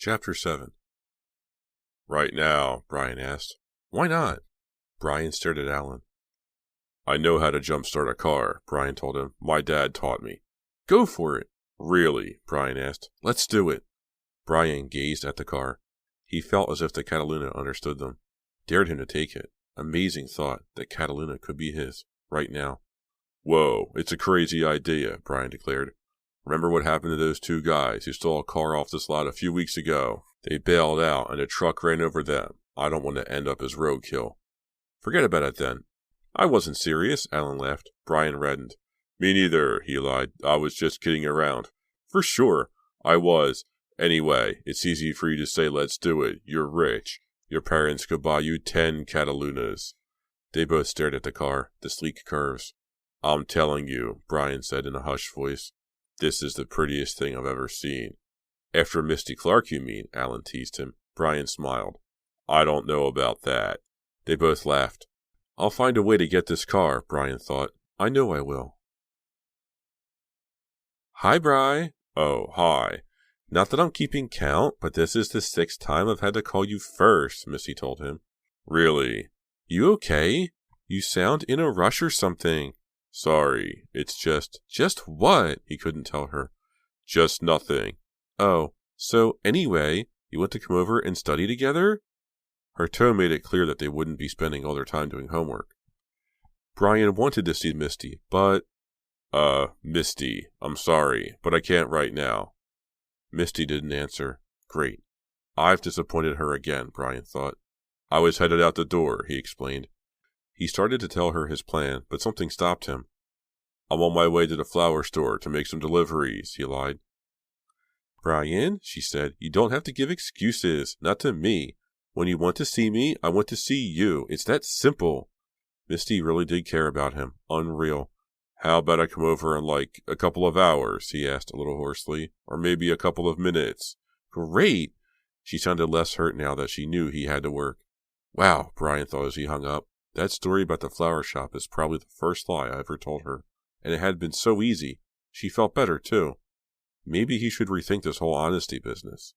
Chapter 7. Right now, Brian asked. Why not? Brian stared at Alan. I know how to jumpstart a car, Brian told him. My dad taught me. Go for it. Really? Brian asked. Let's do it. Brian gazed at the car. He felt as if the Cataluna understood them, dared him to take it. Amazing thought that Cataluna could be his, right now. Whoa, it's a crazy idea, Brian declared. Remember what happened to those two guys who stole a car off this lot a few weeks ago? They bailed out and a truck ran over them. I don't want to end up as roadkill. Forget about it then. I wasn't serious, Alan laughed. Brian reddened. Me neither, he lied. I was just kidding around. For sure, I was. Anyway, it's easy for you to say let's do it. You're rich. Your parents could buy you 10 Catalunas. They both stared at the car, the sleek curves. I'm telling you, Brian said in a hushed voice. This is the prettiest thing I've ever seen. After Misty Clark, you mean? Alan teased him. Brian smiled. I don't know about that. They both laughed. I'll find a way to get this car, Brian thought. I know I will. Hi, Bri. Oh, hi. Not that I'm keeping count, but this is the 6th time I've had to call you first, Misty told him. Really? You okay? You sound in a rush or something. Sorry, it's just... Just what? He couldn't tell her. Just nothing. Oh, so anyway, you want to come over and study together? Her tone made it clear that they wouldn't be spending all their time doing homework. Brian wanted to see Misty, but... Misty, I'm sorry, but I can't right now. Misty didn't answer. Great. I've disappointed her again, Brian thought. I was headed out the door, he explained. He started to tell her his plan, but something stopped him. I'm on my way to the flower store to make some deliveries, he lied. Brian, she said, you don't have to give excuses, not to me. When you want to see me, I want to see you. It's that simple. Misty really did care about him. Unreal. How about I come over in like a couple of hours, he asked a little hoarsely, or maybe a couple of minutes. Great. She sounded less hurt now that she knew he had to work. Wow, Brian thought as he hung up. That story about the flower shop is probably the first lie I ever told her, and it had been so easy. She felt better, too. Maybe he should rethink this whole honesty business.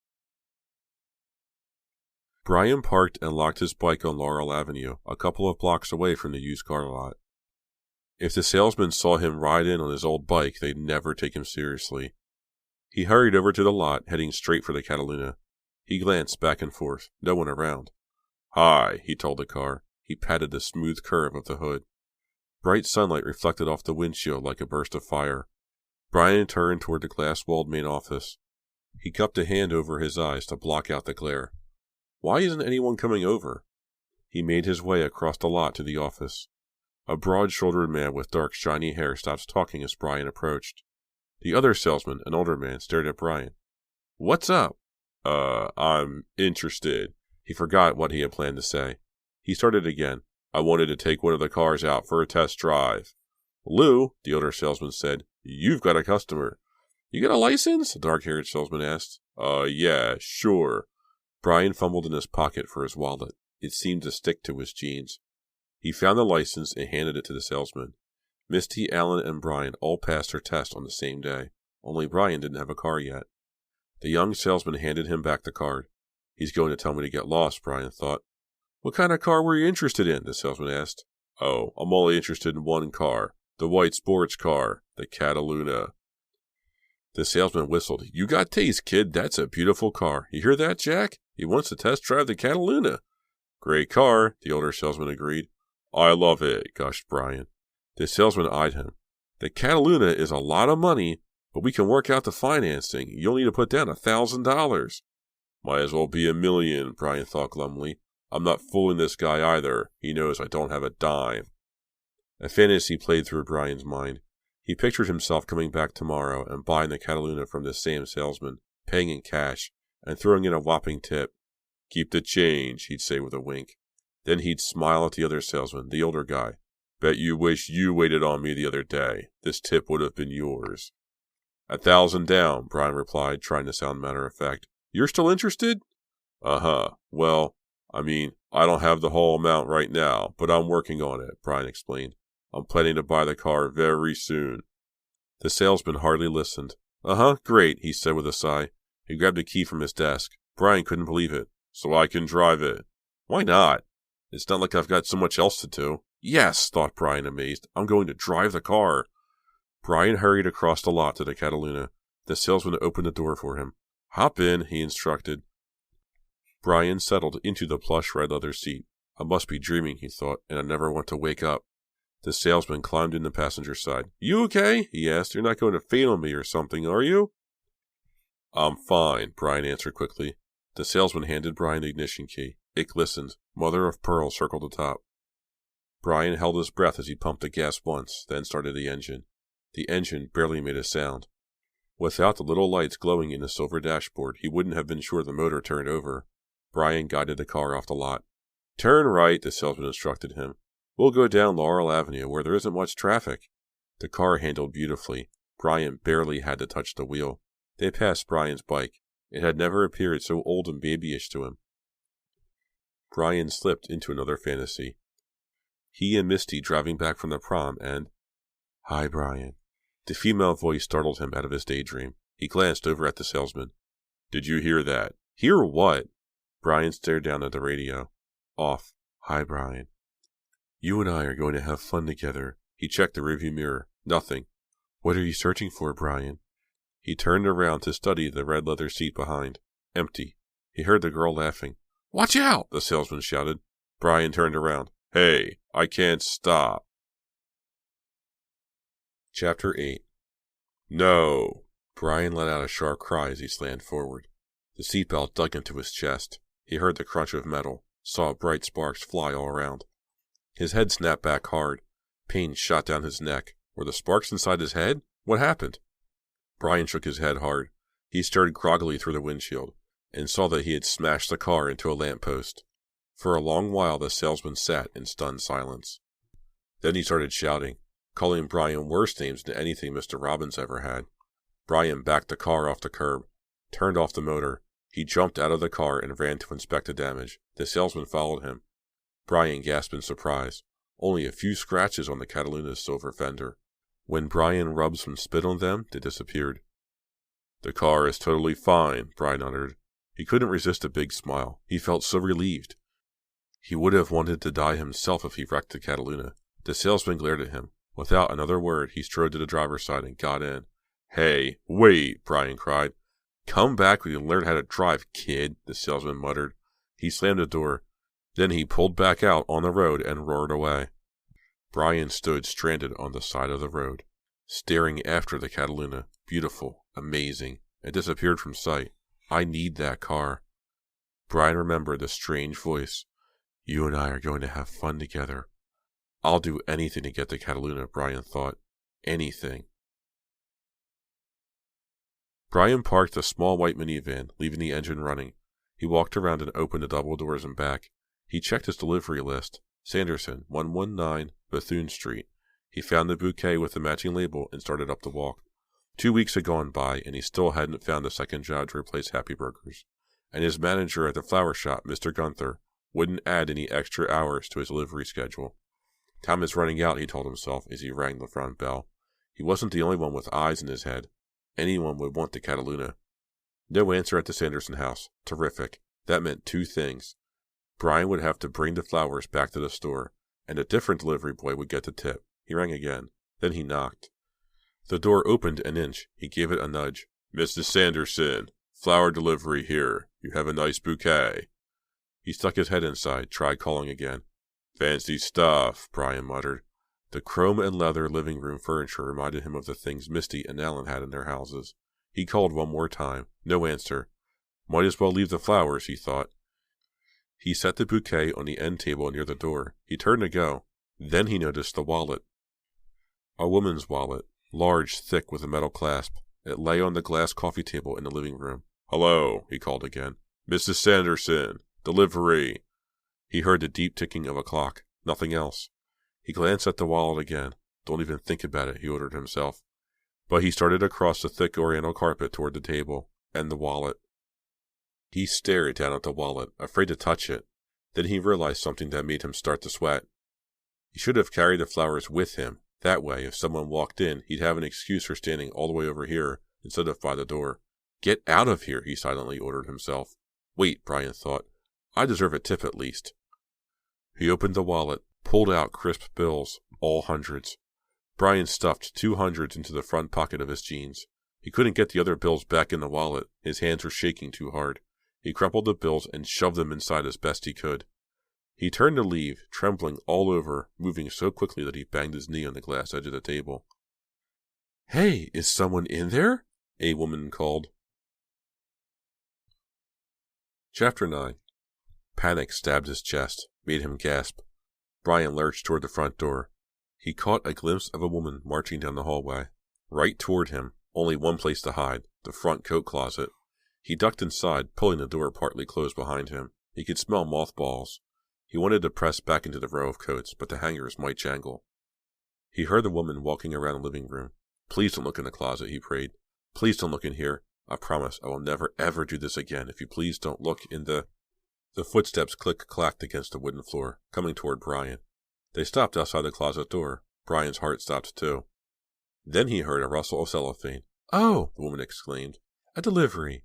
Brian parked and locked his bike on Laurel Avenue, a couple of blocks away from the used car lot. If the salesman saw him ride in on his old bike, they'd never take him seriously. He hurried over to the lot, heading straight for the Cataluna. He glanced back and forth. No one around. Hi, he told the car. He patted the smooth curve of the hood. Bright sunlight reflected off the windshield like a burst of fire. Brian turned toward the glass-walled main office. He cupped a hand over his eyes to block out the glare. Why isn't anyone coming over? He made his way across the lot to the office. A broad-shouldered man with dark, shiny hair stopped talking as Brian approached. The other salesman, an older man, stared at Brian. What's up? I'm interested. He forgot what he had planned to say. He started again. I wanted to take one of the cars out for a test drive. Lou, the older salesman said, you've got a customer. You got a license? The dark-haired salesman asked. Yeah, sure. Brian fumbled in his pocket for his wallet. It seemed to stick to his jeans. He found the license and handed it to the salesman. Misty, Alan, and Brian all passed their test on the same day. Only Brian didn't have a car yet. The young salesman handed him back the card. He's going to tell me to get lost, Brian thought. What kind of car were you interested in? The salesman asked. Oh, I'm only interested in one car. The white sports car. The Cataluna. The salesman whistled. You got taste, kid. That's a beautiful car. You hear that, Jack? He wants to test drive the Cataluna. Great car, the older salesman agreed. I love it, gushed Brian. The salesman eyed him. The Cataluna is a lot of money, but we can work out the financing. You'll need to put down $1,000. Might as well be $1 million, Brian thought glumly. I'm not fooling this guy either. He knows I don't have a dime. A fantasy played through Brian's mind. He pictured himself coming back tomorrow and buying the Cataluna from this same salesman, paying in cash, and throwing in a whopping tip. Keep the change, he'd say with a wink. Then he'd smile at the other salesman, the older guy. Bet you wish you waited on me the other day. This tip would have been yours. 1,000 down, Brian replied, trying to sound matter-of-fact. You're still interested? Uh-huh. Well, I don't have the whole amount right now, but I'm working on it, Brian explained. I'm planning to buy the car very soon. The salesman hardly listened. Uh-huh, great, he said with a sigh. He grabbed a key from his desk. Brian couldn't believe it. So I can drive it. Why not? It's not like I've got so much else to do. Yes, thought Brian, amazed. I'm going to drive the car. Brian hurried across the lot to the Cataluna. The salesman opened the door for him. Hop in, he instructed. Brian settled into the plush red leather seat. I must be dreaming, he thought, and I never want to wake up. The salesman climbed in the passenger side. You okay? He asked. You're not going to faint on me or something, are you? I'm fine, Brian answered quickly. The salesman handed Brian the ignition key. It glistened. Mother of pearl circled the top. Brian held his breath as he pumped the gas once, then started the engine. The engine barely made a sound. Without the little lights glowing in the silver dashboard, he wouldn't have been sure the motor turned over. Brian guided the car off the lot. Turn right, the salesman instructed him. We'll go down Laurel Avenue, where there isn't much traffic. The car handled beautifully. Brian barely had to touch the wheel. They passed Brian's bike. It had never appeared so old and babyish to him. Brian slipped into another fantasy. He and Misty driving back from the prom, and... Hi, Brian. The female voice startled him out of his daydream. He glanced over at the salesman. Did you hear that? Hear what? Brian stared down at the radio. Off. Hi, Brian. You and I are going to have fun together. He checked the rearview mirror. Nothing. What are you searching for, Brian? He turned around to study the red leather seat behind. Empty. He heard the girl laughing. Watch out! The salesman shouted. Brian turned around. Hey, I can't stop. Chapter 8. No! Brian let out a sharp cry as he slammed forward. The seatbelt dug into his chest. He heard the crunch of metal, saw bright sparks fly all around. His head snapped back hard. Pain shot down his neck. Were the sparks inside his head? What happened? Brian shook his head hard. He stared groggily through the windshield, and saw that he had smashed the car into a lamppost. For a long while the salesman sat in stunned silence. Then he started shouting, calling Brian worse names than anything Mr. Robbins ever had. Brian backed the car off the curb, turned off the motor. He jumped out of the car and ran to inspect the damage. The salesman followed him. Brian gasped in surprise. Only a few scratches on the Cataluna's silver fender. When Brian rubbed some spit on them, they disappeared. The car is totally fine, Brian uttered. He couldn't resist a big smile. He felt so relieved. He would have wanted to die himself if he wrecked the Cataluna. The salesman glared at him. Without another word, he strode to the driver's side and got in. Hey, wait, Brian cried. Come back when you learn how to drive, kid, the salesman muttered. He slammed the door. Then he pulled back out on the road and roared away. Brian stood stranded on the side of the road, staring after the Cataluna. Beautiful, amazing. It disappeared from sight. I need that car. Brian remembered the strange voice. You and I are going to have fun together. I'll do anything to get the Cataluna, Brian thought. Anything. Brian parked the small white minivan, leaving the engine running. He walked around and opened the double doors and back. He checked his delivery list. Sanderson, 119 Bethune Street. He found the bouquet with the matching label and started up the walk. 2 weeks had gone by, and he still hadn't found a second job to replace Happy Burgers. And his manager at the flower shop, Mr. Gunther, wouldn't add any extra hours to his delivery schedule. Time is running out, he told himself as he rang the front bell. He wasn't the only one with eyes in his head. Anyone would want the Cataluna. No answer at the Sanderson house. Terrific. That meant two things. Brian would have to bring the flowers back to the store, and a different delivery boy would get the tip. He rang again. Then he knocked. The door opened an inch. He gave it a nudge. Mrs. Sanderson, flower delivery here. You have a nice bouquet. He stuck his head inside, tried calling again. Fancy stuff, Brian muttered. The chrome and leather living room furniture reminded him of the things Misty and Ellen had in their houses. He called one more time. No answer. Might as well leave the flowers, he thought. He set the bouquet on the end table near the door. He turned to go. Then he noticed the wallet. A woman's wallet, large, thick, with a metal clasp. It lay on the glass coffee table in the living room. Hello, he called again. Mrs. Sanderson, delivery. He heard the deep ticking of a clock. Nothing else. He glanced at the wallet again. Don't even think about it, he ordered himself. But he started across the thick oriental carpet toward the table, and the wallet. He stared down at the wallet, afraid to touch it. Then he realized something that made him start to sweat. He should have carried the flowers with him. That way, if someone walked in, he'd have an excuse for standing all the way over here instead of by the door. Get out of here, he silently ordered himself. Wait, Brian thought. I deserve a tip at least. He opened the wallet, pulled out crisp bills, all hundreds. Brian stuffed 2 hundreds into the front pocket of his jeans. He couldn't get the other bills back in the wallet. His hands were shaking too hard. He crumpled the bills and shoved them inside as best he could. He turned to leave, trembling all over, moving so quickly that he banged his knee on the glass edge of the table. "Hey, is someone in there?" a woman called. Chapter 9. Panic stabbed his chest, made him gasp. Brian lurched toward the front door. He caught a glimpse of a woman marching down the hallway. Right toward him, only one place to hide, the front coat closet. He ducked inside, pulling the door partly closed behind him. He could smell mothballs. He wanted to press back into the row of coats, but the hangers might jangle. He heard the woman walking around the living room. "Please don't look in the closet," he prayed. "Please don't look in here. I promise I will never ever do this again if you please don't look in the—" The footsteps click-clacked against the wooden floor, coming toward Brian. They stopped outside the closet door. Brian's heart stopped too. Then he heard a rustle of cellophane. "Oh!" the woman exclaimed. "A delivery."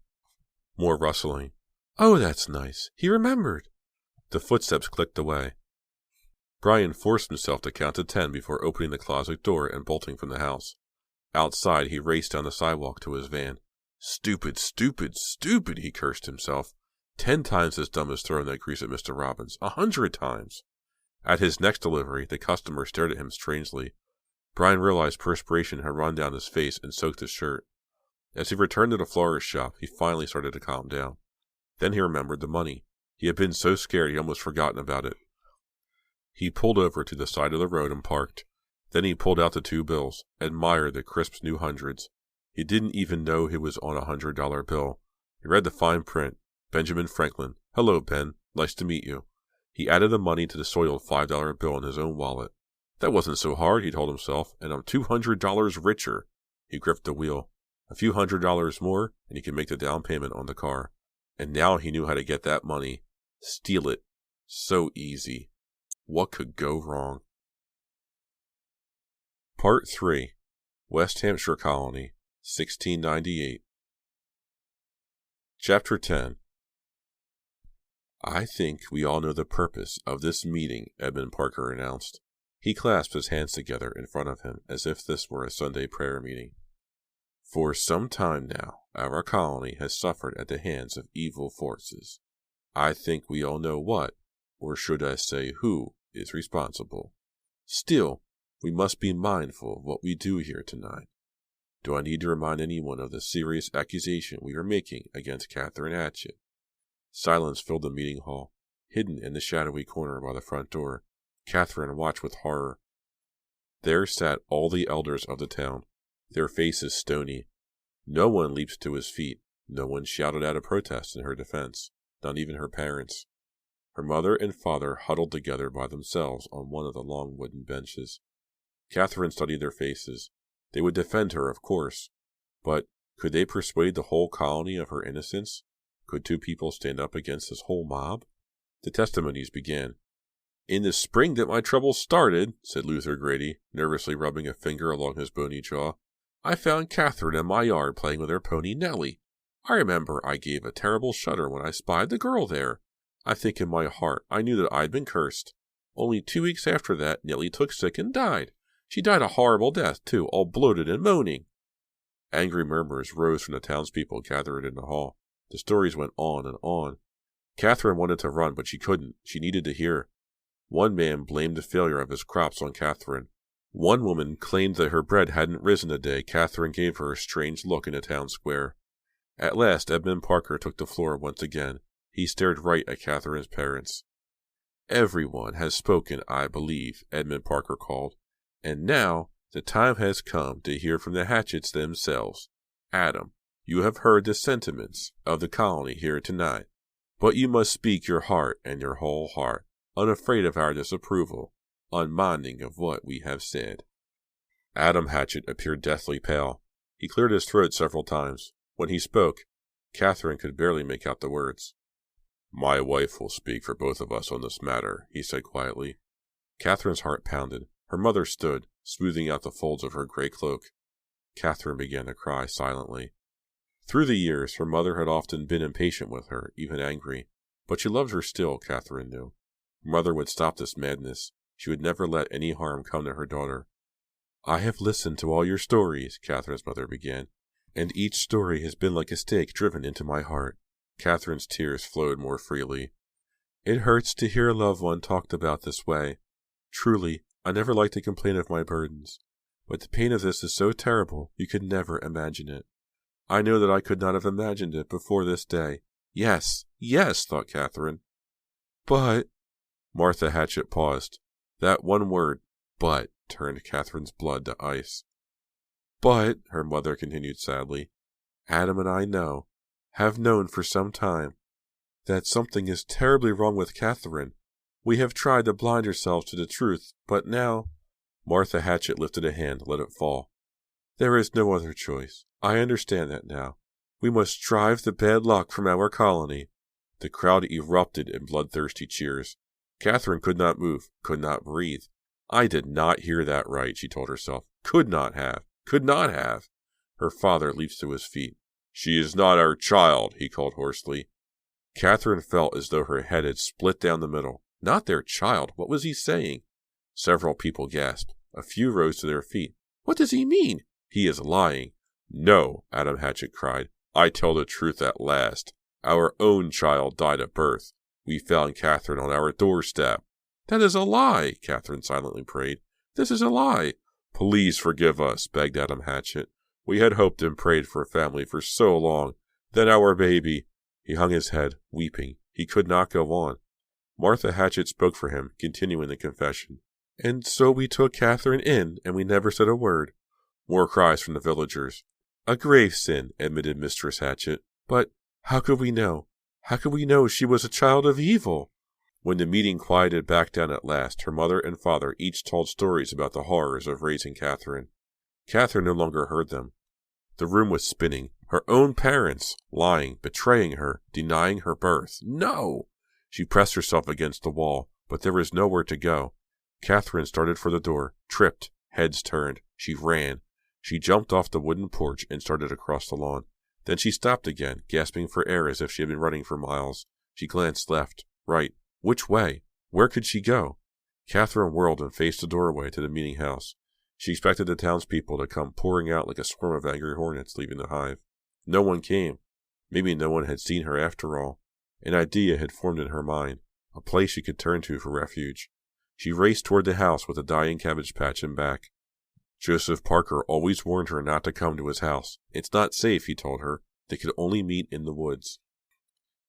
More rustling. "Oh, that's nice. He remembered." The footsteps clicked away. Brian forced himself to count to 10 before opening the closet door and bolting from the house. Outside, he raced down the sidewalk to his van. "Stupid, stupid, stupid," he cursed himself. 10 times as dumb as throwing that grease at Mr. Robbins. 100 times. At his next delivery, the customer stared at him strangely. Brian realized perspiration had run down his face and soaked his shirt. As he returned to the florist shop, he finally started to calm down. Then he remembered the money. He had been so scared he almost forgotten about it. He pulled over to the side of the road and parked. Then he pulled out the 2 bills, admired the crisp new hundreds. He didn't even know he was on a $100 bill. He read the fine print. Benjamin Franklin. "Hello, Ben. Nice to meet you." He added the money to the soiled $5 bill in his own wallet. That wasn't so hard, he told himself, and I'm $200 richer. He gripped the wheel. A few $100 more, and he could make the down payment on the car. And now he knew how to get that money. Steal it. So easy. What could go wrong? Part 3. West Hampshire Colony, 1698. Chapter 10. "I think we all know the purpose of this meeting," Edmund Parker announced. He clasped his hands together in front of him as if this were a Sunday prayer meeting. "For some time now, our colony has suffered at the hands of evil forces. I think we all know what, or should I say who, is responsible. Still, we must be mindful of what we do here tonight. Do I need to remind anyone of the serious accusation we are making against Catherine Hatchett?" Silence filled the meeting hall. Hidden in the shadowy corner by the front door, Catherine watched with horror. There sat all the elders of the town, their faces stony. No one leaped to his feet. No one shouted out a protest in her defense, not even her parents. Her mother and father huddled together by themselves on one of the long wooden benches. Catherine studied their faces. They would defend her, of course. But could they persuade the whole colony of her innocence? Could 2 people stand up against this whole mob? The testimonies began. "In the spring that my troubles started," said Luther Grady, nervously rubbing a finger along his bony jaw, "I found Catherine in my yard playing with her pony Nellie. I remember I gave a terrible shudder when I spied the girl there. I think in my heart I knew that I'd been cursed. Only 2 weeks after that, Nellie took sick and died. She died a horrible death, too, all bloated and moaning." Angry murmurs rose from the townspeople gathered in the hall. The stories went on and on. Catherine wanted to run, but she couldn't. She needed to hear. One man blamed the failure of his crops on Catherine. One woman claimed that her bread hadn't risen the day Catherine gave her a strange look in the town square. At last, Edmund Parker took the floor once again. He stared right at Catherine's parents. "Everyone has spoken, I believe," Edmund Parker called. "And now the time has come to hear from the Hatchetts themselves. Adam, you have heard the sentiments of the colony here tonight, but you must speak your heart and your whole heart, unafraid of our disapproval, unminding of what we have said." Adam Hatchett appeared deathly pale. He cleared his throat several times. When he spoke, Catherine could barely make out the words. "My wife will speak for both of us on this matter," he said quietly. Catherine's heart pounded. Her mother stood, smoothing out the folds of her gray cloak. Catherine began to cry silently. Through the years, her mother had often been impatient with her, even angry, but she loved her still, Catherine knew. Her mother would stop this madness. She would never let any harm come to her daughter. I have listened to all your stories, Catherine's mother began, and each story has been like a stake driven into my heart. Catherine's tears flowed more freely. It hurts to hear a loved one talked about this way. Truly, I never like to complain of my burdens, but the pain of this is so terrible you could never imagine it. I know that I could not have imagined it before this day. Yes, yes, thought Catherine. But... Martha Hatchett paused. That one word, but, turned Catherine's blood to ice. But, her mother continued sadly, Adam and I have known for some time, that something is terribly wrong with Catherine. We have tried to blind ourselves to the truth, but now... Martha Hatchett lifted a hand, let it fall. There is no other choice. I understand that now. We must drive the bad luck from our colony. The crowd erupted in bloodthirsty cheers. Catherine could not move, could not breathe. I did not hear that right, she told herself. Could not have. Her father leaped to his feet. She is not our child, he called hoarsely. Catherine felt as though her head had split down the middle. Not their child. What was he saying? Several people gasped. A few rose to their feet. What does he mean? He is lying. No, Adam Hatchett cried. I tell the truth at last. Our own child died at birth. We found Catherine on our doorstep. That is a lie, Catherine silently prayed. This is a lie. Please forgive us, begged Adam Hatchett. We had hoped and prayed for a family for so long. Then our baby... He hung his head, weeping. He could not go on. Martha Hatchett spoke for him, continuing the confession. And so we took Catherine in, and we never said a word. More cries from the villagers. A grave sin, admitted Mistress Hatchett. But how could we know? How could we know she was a child of evil? When the meeting quieted back down at last, her mother and father each told stories about the horrors of raising Catherine. Catherine no longer heard them. The room was spinning. Her own parents, lying, betraying her, denying her birth. No! She pressed herself against the wall, but there was nowhere to go. Catherine started for the door, tripped, heads turned. She ran. She jumped off the wooden porch and started across the lawn. Then she stopped again, gasping for air as if she had been running for miles. She glanced left, right. Which way? Where could she go? Catherine whirled and faced the doorway to the meeting house. She expected the townspeople to come pouring out like a swarm of angry hornets leaving the hive. No one came. Maybe no one had seen her after all. An idea had formed in her mind, a place she could turn to for refuge. She raced toward the house with a dying cabbage patch and back. Joseph Parker always warned her not to come to his house. It's not safe, he told her. They could only meet in the woods.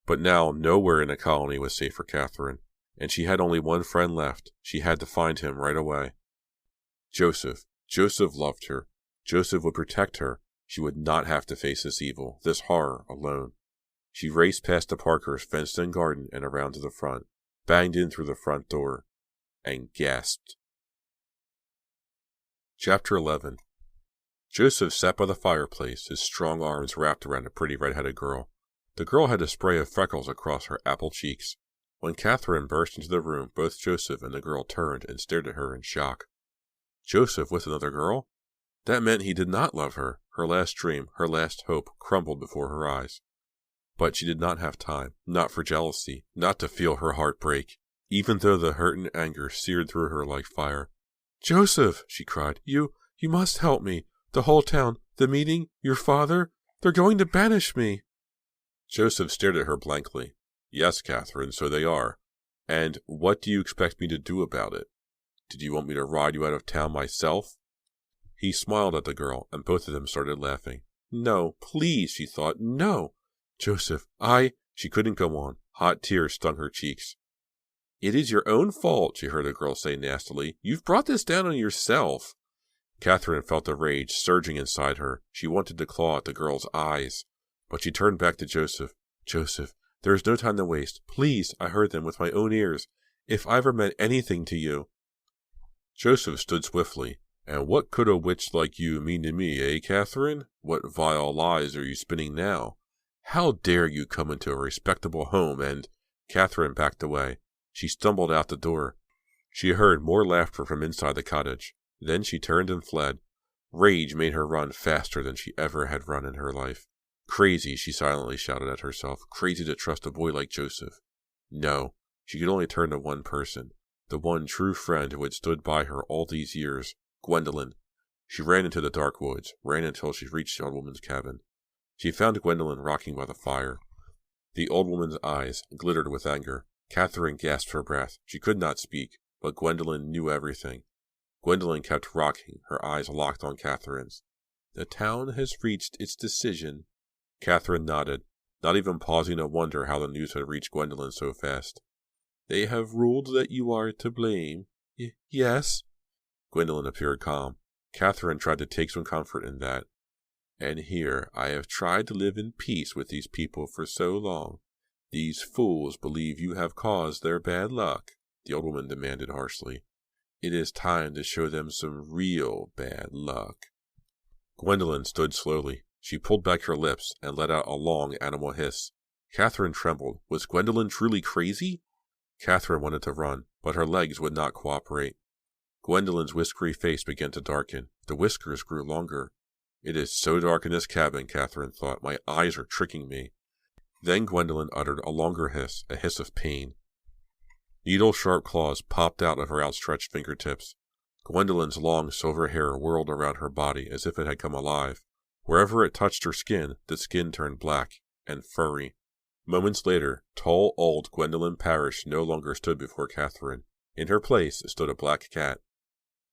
But now nowhere in the colony was safe for Catherine, and she had only one friend left. She had to find him right away. Joseph. Joseph loved her. Joseph would protect her. She would not have to face this evil, this horror, alone. She raced past the Parkers' fenced-in garden and around to the front, banged in through the front door, and gasped. Chapter 11. Joseph sat by the fireplace, his strong arms wrapped around a pretty red-headed girl. The girl had a spray of freckles across her apple cheeks. When Catherine burst into the room, both Joseph and the girl turned and stared at her in shock. Joseph with another girl? That meant he did not love her. Her last dream, her last hope, crumbled before her eyes. But she did not have time, not for jealousy, not to feel her heart break, even though the hurt and anger seared through her like fire. Joseph, she cried, you must help me. The whole town, the meeting, your father, they're going to banish me. Joseph stared at her blankly. Yes, Catherine, so they are. And what do you expect me to do about it? Did you want me to ride you out of town myself? He smiled at the girl, and both of them started laughing. No, please, she thought, no. Joseph, She couldn't go on. Hot tears stung her cheeks. It is your own fault, she heard the girl say nastily. You've brought this down on yourself. Catherine felt the rage surging inside her. She wanted to claw at the girl's eyes. But she turned back to Joseph. Joseph, there is no time to waste. Please, I heard them with my own ears. If I ever meant anything to you. Joseph stood swiftly. And what could a witch like you mean to me, eh, Catherine? What vile lies are you spinning now? How dare you come into a respectable home and... Catherine backed away. She stumbled out the door. She heard more laughter from inside the cottage. Then she turned and fled. Rage made her run faster than she ever had run in her life. Crazy, she silently shouted at herself. Crazy to trust a boy like Joseph. No, she could only turn to one person. The one true friend who had stood by her all these years. Gwendolyn. She ran into the dark woods, ran until she reached the old woman's cabin. She found Gwendolyn rocking by the fire. The old woman's eyes glittered with anger. Catherine gasped for breath. She could not speak, but Gwendolyn knew everything. Gwendolyn kept rocking, her eyes locked on Catherine's. The town has reached its decision. Catherine nodded, not even pausing to wonder how the news had reached Gwendolyn so fast. They have ruled that you are to blame. Yes? Gwendolyn appeared calm. Catherine tried to take some comfort in that. And here I have tried to live in peace with these people for so long. These fools believe you have caused their bad luck, the old woman demanded harshly. It is time to show them some real bad luck. Gwendolyn stood slowly. She pulled back her lips and let out a long animal hiss. Catherine trembled. Was Gwendolyn truly crazy? Catherine wanted to run, but her legs would not cooperate. Gwendolyn's whiskery face began to darken. The whiskers grew longer. It is so dark in this cabin, Catherine thought. My eyes are tricking me. Then Gwendolyn uttered a longer hiss, a hiss of pain. Needle-sharp claws popped out of her outstretched fingertips. Gwendolyn's long silver hair whirled around her body as if it had come alive. Wherever it touched her skin, the skin turned black and furry. Moments later, tall, old Gwendolyn Parrish no longer stood before Catherine. In her place stood a black cat.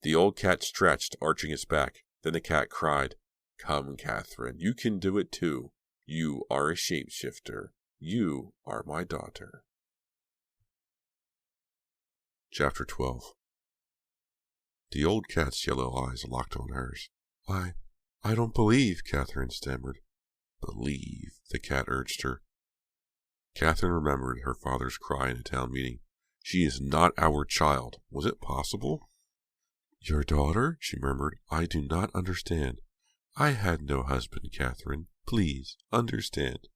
The old cat stretched, arching its back. Then the cat cried, "Come, Catherine, you can do it too. You are a shapeshifter. You are my daughter." Chapter 12. The old cat's yellow eyes locked on hers. I don't believe, Catherine stammered. Believe, the cat urged her. Catherine remembered her father's cry in a town meeting. She is not our child. Was it possible? Your daughter? She murmured. I do not understand. I had no husband, Catherine. Please, understand.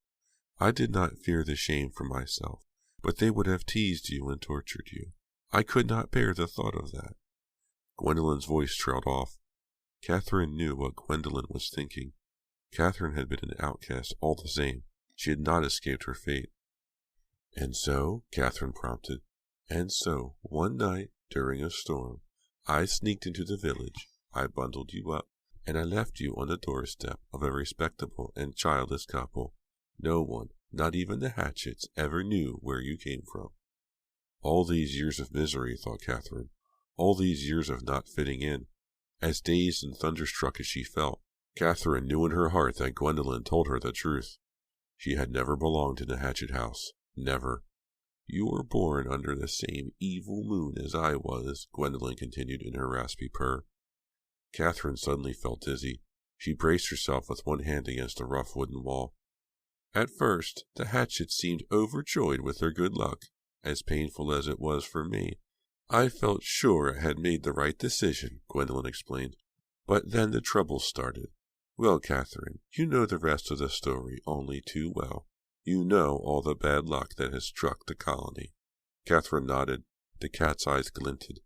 I did not fear the shame for myself, but they would have teased you and tortured you. I could not bear the thought of that. Gwendolyn's voice trailed off. Catherine knew what Gwendolyn was thinking. Catherine had been an outcast all the same. She had not escaped her fate. And so, Catherine prompted, and so, one night, during a storm, I sneaked into the village, I bundled you up, and I left you on the doorstep of a respectable and childless couple. No one, not even the Hatchets, ever knew where you came from. All these years of misery, thought Catherine, all these years of not fitting in. As dazed and thunderstruck as she felt, Catherine knew in her heart that Gwendolyn told her the truth. She had never belonged in the Hatchet house. Never. You were born under the same evil moon as I was, Gwendolyn continued in her raspy purr. Catherine suddenly felt dizzy. She braced herself with one hand against a rough wooden wall. At first, the Hatchets seemed overjoyed with their good luck, as painful as it was for me. I felt sure I had made the right decision, Gwendolyn explained. But then the trouble started. Well, Catherine, you know the rest of the story only too well. You know all the bad luck that has struck the colony. Catherine nodded. The cat's eyes glinted.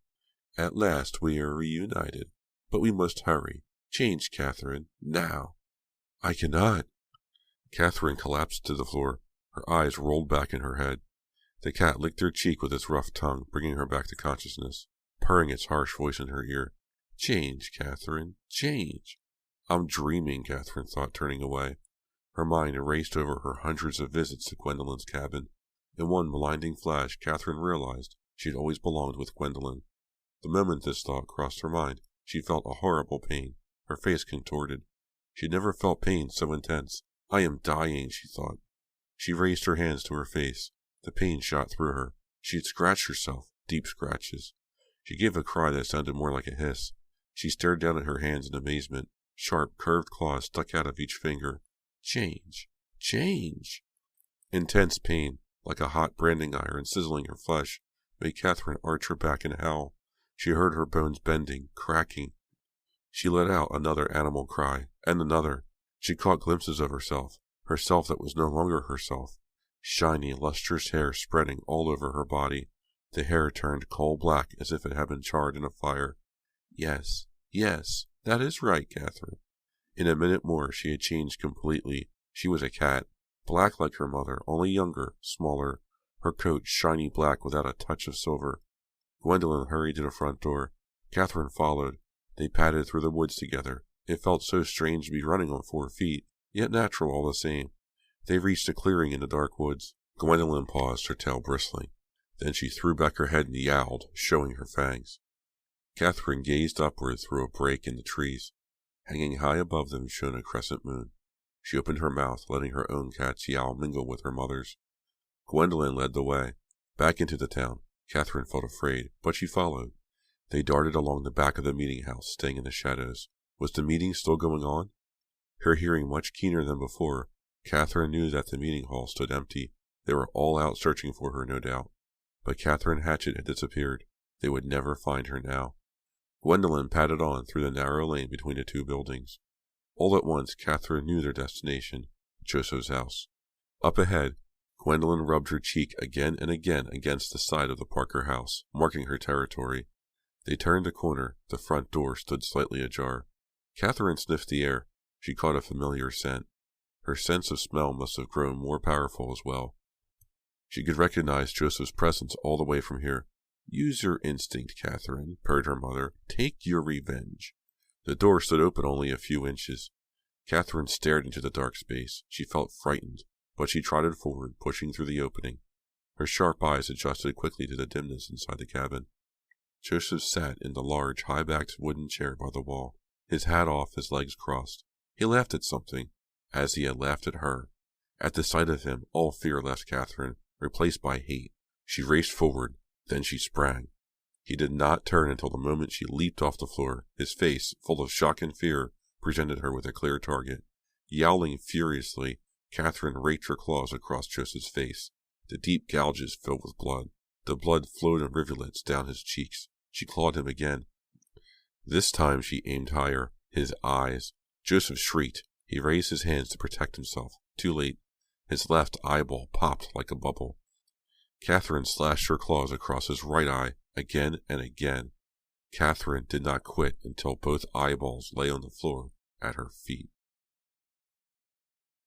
At last we are reunited. But we must hurry. Change, Catherine, now. I cannot. Catherine collapsed to the floor. Her eyes rolled back in her head. The cat licked her cheek with its rough tongue, bringing her back to consciousness, purring its harsh voice in her ear. Change, Catherine, change. I'm dreaming, Catherine thought, turning away. Her mind erased over her hundreds of visits to Gwendolyn's cabin. In one blinding flash, Catherine realized she had always belonged with Gwendolyn. The moment this thought crossed her mind, she felt a horrible pain. Her face contorted. She had never felt pain so intense. I am dying, she thought. She raised her hands to her face. The pain shot through her. She had scratched herself, deep scratches. She gave a cry that sounded more like a hiss. She stared down at her hands in amazement. Sharp, curved claws stuck out of each finger. Change. Change. Intense pain, like a hot branding iron sizzling her flesh, made Catherine arch her back and howl. She heard her bones bending, cracking. She let out another animal cry, and another. She caught glimpses of herself that was no longer herself. Shiny, lustrous hair spreading all over her body. The hair turned coal black as if it had been charred in a fire. Yes, that is right, Catherine. In a minute more she had changed completely. She was a cat, black like her mother, only younger, smaller, her coat shiny black without a touch of silver. Gwendolyn hurried to the front door. Catherine followed. They padded through the woods together. It felt so strange to be running on 4 feet, yet natural all the same. They reached a clearing in the dark woods. Gwendolyn paused, her tail bristling. Then she threw back her head and yowled, showing her fangs. Catherine gazed upward through a break in the trees. Hanging high above them shone a crescent moon. She opened her mouth, letting her own cat's yowl mingle with her mother's. Gwendolyn led the way. Back into the town. Catherine felt afraid, but she followed. They darted along the back of the meeting house, staying in the shadows. Was the meeting still going on? Her hearing much keener than before, Catherine knew that the meeting hall stood empty. They were all out searching for her, no doubt. But Catherine Hatchett had disappeared. They would never find her now. Gwendolyn padded on through the narrow lane between the 2 buildings. All at once, Catherine knew their destination, Joseph's house. Up ahead, Gwendolyn rubbed her cheek again and again against the side of the Parker house, marking her territory. They turned a corner. The front door stood slightly ajar. Catherine sniffed the air. She caught a familiar scent. Her sense of smell must have grown more powerful as well. She could recognize Joseph's presence all the way from here. "Use your instinct, Catherine," purred her mother. "Take your revenge." The door stood open only a few inches. Catherine stared into the dark space. She felt frightened, but she trotted forward, pushing through the opening. Her sharp eyes adjusted quickly to the dimness inside the cabin. Joseph sat in the large, high-backed wooden chair by the wall, his hat off, his legs crossed. He laughed at something, as he had laughed at her. At the sight of him, all fear left Catherine, replaced by hate. She raced forward, then she sprang. He did not turn until the moment she leaped off the floor. His face, full of shock and fear, presented her with a clear target. Yowling furiously, Catherine raked her claws across Joseph's face. The deep gouges filled with blood. The blood flowed in rivulets down his cheeks. She clawed him again. This time she aimed higher. His eyes. Joseph shrieked. He raised his hands to protect himself. Too late. His left eyeball popped like a bubble. Catherine slashed her claws across his right eye, again and again. Catherine did not quit until both eyeballs lay on the floor at her feet.